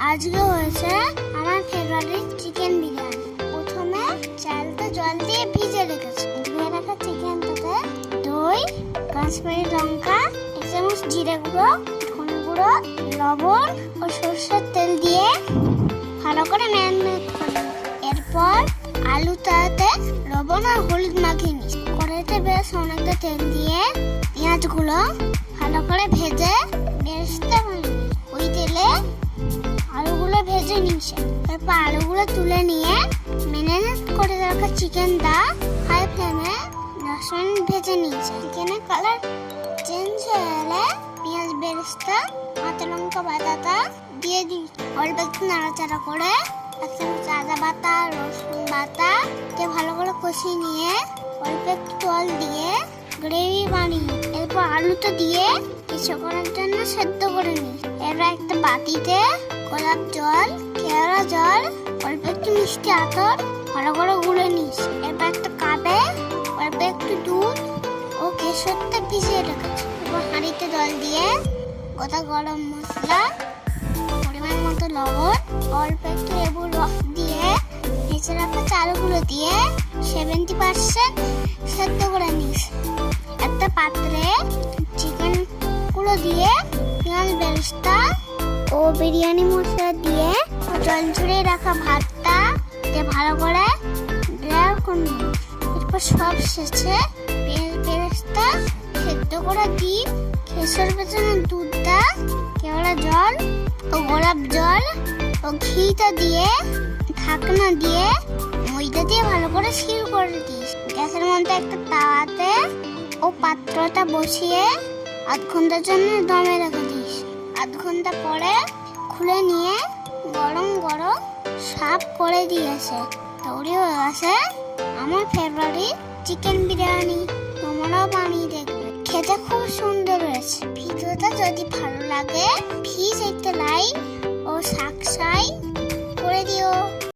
আজকে হয়েছে আমার ফেভারিট চিকেন বিরিয়ানি। প্রথমে চালটা জল দিয়ে ভিজে রেখেছি। ধুয়ে রাখা চিকেনটাতে দই, কাশ্মীরি লঙ্কা, 1 চামচ জিরে গুঁড়ো, ধনে গুঁড়ো, লবণ ও সরষের তেল দিয়ে ভালো করে ম্যারিনেট করি। এরপর আলুটাতে লবণ আর হলুদ মাখিয়ে নিই। কড়াইতে বেশ অনেকটা তেল দিয়ে পেঁয়াজগুলো ভালো করে ভেজে বেরেস্তা বানিয়ে নিই। ওই তেলে আলুগুলো ভেজে নিয়েছে। তারপর আলুগুলো তুলে নিয়ে ম্যারিনেট করে রাখা চিকেনটা হাই ফ্লেমে 10 মিনিট ভেজে নিয়েছে। চিকেনের কালার চেঞ্জ হয়ে গেলে পেঁয়াজ বেরেস্তা, কাঁচা লঙ্কা বাটাটা দিয়ে দিই। অল্প একটু নাড়াচাড়া করে 1 চামচ আদা বাটা, রসুন বাটা দিয়ে ভালো করে কষিয়ে নিয়ে অল্প একটু জল দিয়ে গ্রেভি বানিয়ে এরপর আলুটা দিয়ে কিছুক্ষণের জন্য সেদ্ধ করে নিই। এবার একটা বাটিতে গোলাপ জল, কেওড়া জল, অল্প একটু মিষ্টি আতর ভালো করে গুলে নিস। এবার একটা কাপে অল্প একটু দুধ ও কেশরটা ভিজিয়ে রেখেছি। এবার হাঁড়িতে জল দিয়ে গোটা গরম মশলা, পরিমাণ মতো লবণ, অল্প একটু লেবুর রস দিয়ে ভেজে রাখা চালগুলো দিয়ে 70% সেদ্ধ করে নিস। একটা পাত্রে চিকেন গুলো দিয়ে পেঁয়াজ বেরেস্তা ও বিরিয়ানি মশলা দিয়ে জল ঝরিয়ে রাখা ভাতটা দিয়ে ভালো করে ড্রাই করে নিস। এরপর সব শেষে পেঁয়াজ বেরেস্তা সেদ্ধ করে ডিম, কেশর ভেজানো দুধটা, কেওড়া জল ও গোলাপ জল ও ঘিটা দিয়ে ঢাকনা দিয়ে ময়দা দিয়ে ভালো করে সিল করে দিস। গ্যাসের মধ্যে একটা তাওয়াতে ও পাত্রটা বসিয়ে 8 ঘন্টার জন্য দমে রেখে দিস। 8 ঘন্টা পরে খুলে নিয়ে গরম গরম সার্ভ করে দিয়েছে। তৈরি হয়ে গেছে আমার ফেভারিট চিকেন বিরিয়ানি। তোমরাও বানিয়ে দেখবে, খেতে খুব সুন্দর হয়েছে। ভিডিওটা যদি ভালো লাগে প্লিজ একটা লাইক ও সাবস্ক্রাইব করে দিও।